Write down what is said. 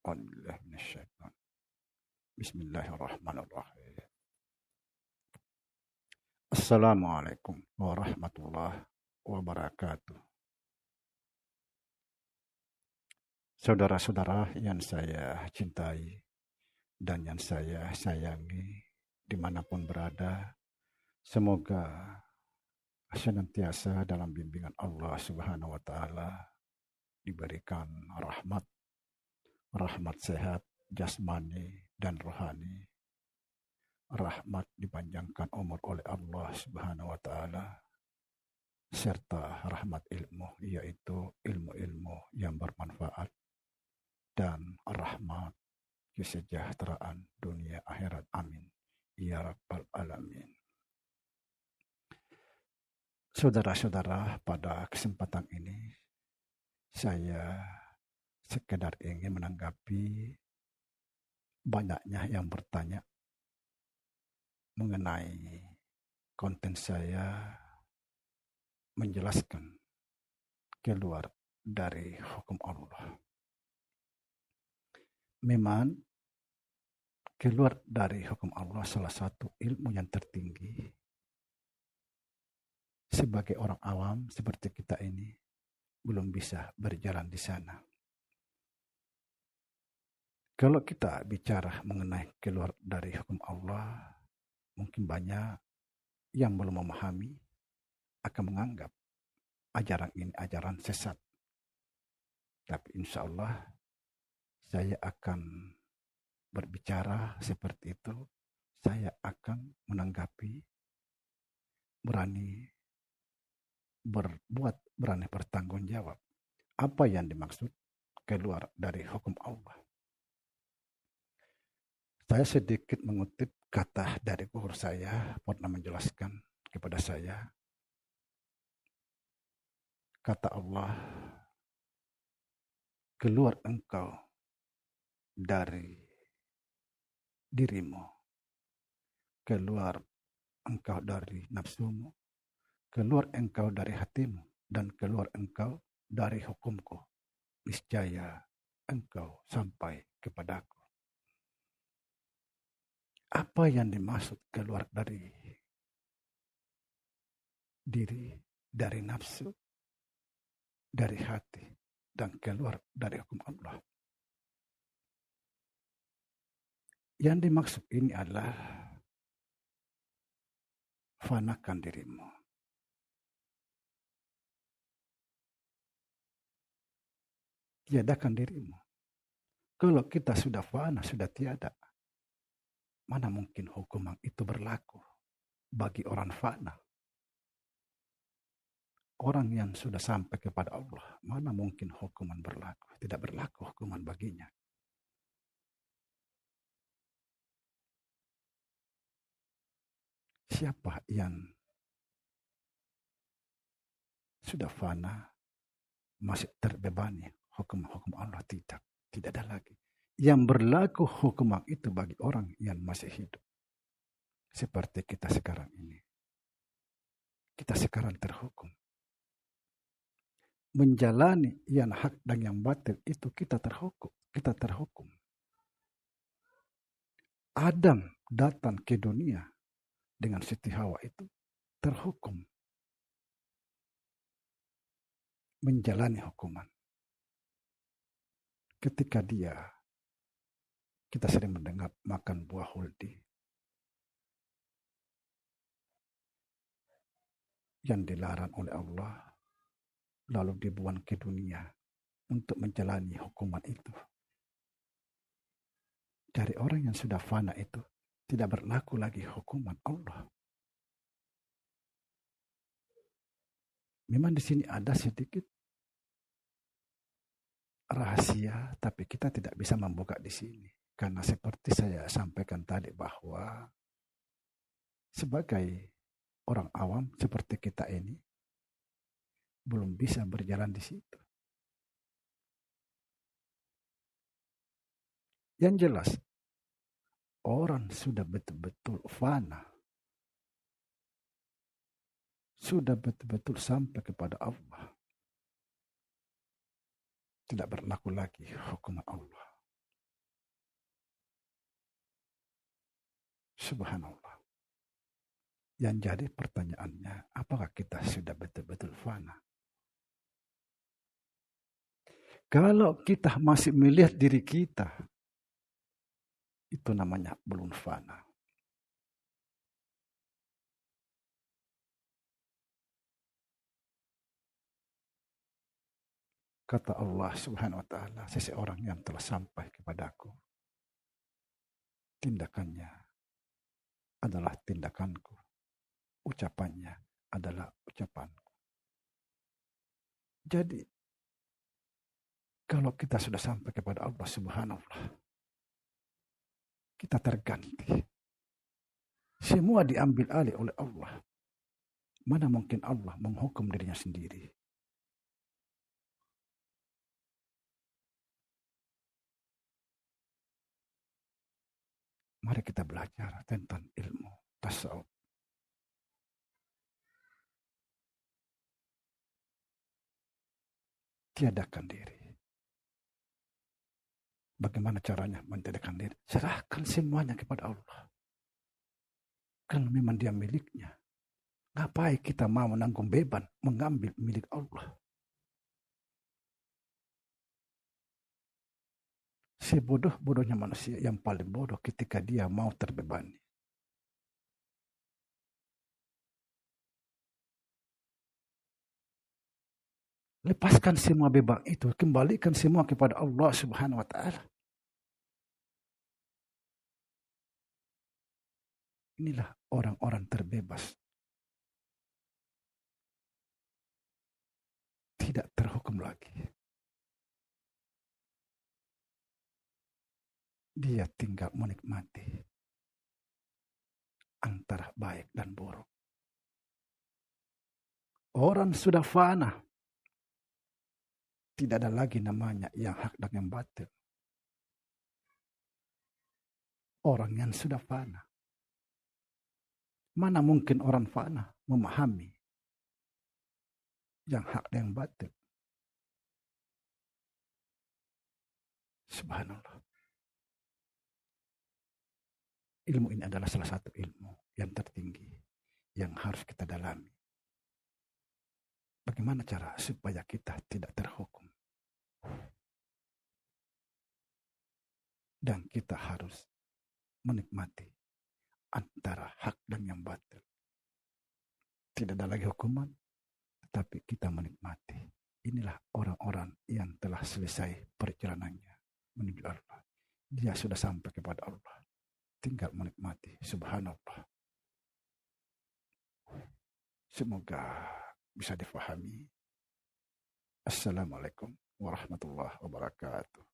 A'udzubillahi minasyaitonir rajim. Bismillahirrahmanirrahim. Assalamualaikum warahmatullahi wabarakatuh. Saudara-saudara yang saya cintai dan yang saya sayangi dimanapun berada, semoga senantiasa dalam bimbingan Allah Subhanahu wa Ta'ala, diberikan rahmat sehat jasmani dan rohani, rahmat dipanjangkan umur oleh Allah Subhanahu wa Ta'ala, serta rahmat ilmu, yaitu ilmu-ilmu yang bermanfaat, dan rahmat kesejahteraan dunia akhirat. Amin ya rabbal alamin. Saudara-saudara, pada kesempatan ini saya sekedar ingin menanggapi banyaknya yang bertanya mengenai konten saya menjelaskan keluar dari hukum Allah. Memang keluar dari hukum Allah salah satu ilmu yang tertinggi. Sebagai orang awam seperti kita ini belum bisa berjalan di sana. Kalau kita bicara mengenai keluar dari hukum Allah, mungkin banyak yang belum memahami akan menganggap ajaran ini ajaran sesat. Tapi insya Allah saya akan berbicara seperti itu. Saya akan menanggapi, berani berbuat, berani bertanggung jawab. Apa yang dimaksud keluar dari hukum Allah? Saya sedikit mengutip kata dari guru saya, pernah menjelaskan kepada saya. Kata Allah, keluar engkau dari dirimu, keluar engkau dari nafsumu, keluar engkau dari hatimu, dan keluar engkau dari hukumku. Niscaya engkau sampai kepadaku. Apa yang dimaksud keluar dari diri, dari nafsu, dari hati, dan keluar dari hukum Allah? Yang dimaksud ini adalah fanakan dirimu. Tiadakan dirimu. Kalau kita sudah fana, sudah tiada, mana mungkin hukuman itu berlaku bagi orang fana? Orang yang sudah sampai kepada Allah, mana mungkin hukuman berlaku? Tidak berlaku hukuman baginya. Siapa yang sudah fana masih terbebani hukum-hukum Allah? Tidak ada lagi. Yang berlaku hukuman itu bagi orang yang masih hidup. Seperti kita sekarang ini. Kita sekarang terhukum. Menjalani yang hak dan yang batil itu kita terhukum. Adam datang ke dunia dengan Siti Hawa itu terhukum. Menjalani hukuman. Ketika kita sering mendengar makan buah huldi yang dilarang oleh Allah, lalu dibuang ke dunia untuk menjalani hukuman itu. Dari orang yang sudah fana itu tidak berlaku lagi hukuman Allah. Memang di sini ada sedikit rahasia, tapi kita tidak bisa membuka di sini. Karena seperti saya sampaikan tadi bahwa sebagai orang awam seperti kita ini belum bisa berjalan di situ. Yang jelas, orang sudah betul-betul fana, sudah betul-betul sampai kepada Allah. Tidak berlaku lagi hukuman Allah. Subhanallah. Yang jadi pertanyaannya, apakah kita sudah betul-betul fana? Kalau kita masih melihat diri kita, itu namanya belum fana. Kata Allah Subhanahu wa ta'ala, seseorang yang telah sampai kepadaku, tindakannya adalah tindakanku, ucapannya adalah ucapanku. Jadi, kalau kita sudah sampai kepada Allah Subhanahu wa ta'ala, kita terganti. Semua diambil alih oleh Allah. Mana mungkin Allah menghukum dirinya sendiri? Mari kita belajar tentang ilmu tasawuf. Tiadakan diri. Bagaimana caranya mentiadakan diri? Serahkan semuanya kepada Allah. Kalau memang dia miliknya. Ngapain kita mau menanggung beban mengambil milik Allah? Sebodoh-bodohnya manusia yang paling bodoh ketika dia mau terbebani. Lepaskan semua beban itu, kembalikan semua kepada Allah Subhanahu wa ta'ala. Inilah orang-orang terbebas. Tidak terhukum lagi. Dia tinggal menikmati antara baik dan buruk. Orang sudah fana. Tidak ada lagi namanya yang hak dan yang batil. Orang yang sudah fana. Mana mungkin orang fana memahami yang hak dan yang batil. Subhanallah. Ilmu ini adalah salah satu ilmu yang tertinggi yang harus kita dalami. Bagaimana cara supaya kita tidak terhukum? Dan kita harus menikmati antara hak dan yang batil. Tidak ada lagi hukuman, tetapi kita menikmati. Inilah orang-orang yang telah selesai perjalanannya menuju Allah. Dia sudah sampai kepada Allah. Tinggal menikmati. Subhanallah. Semoga bisa difahami. Assalamualaikum warahmatullahi wabarakatuh.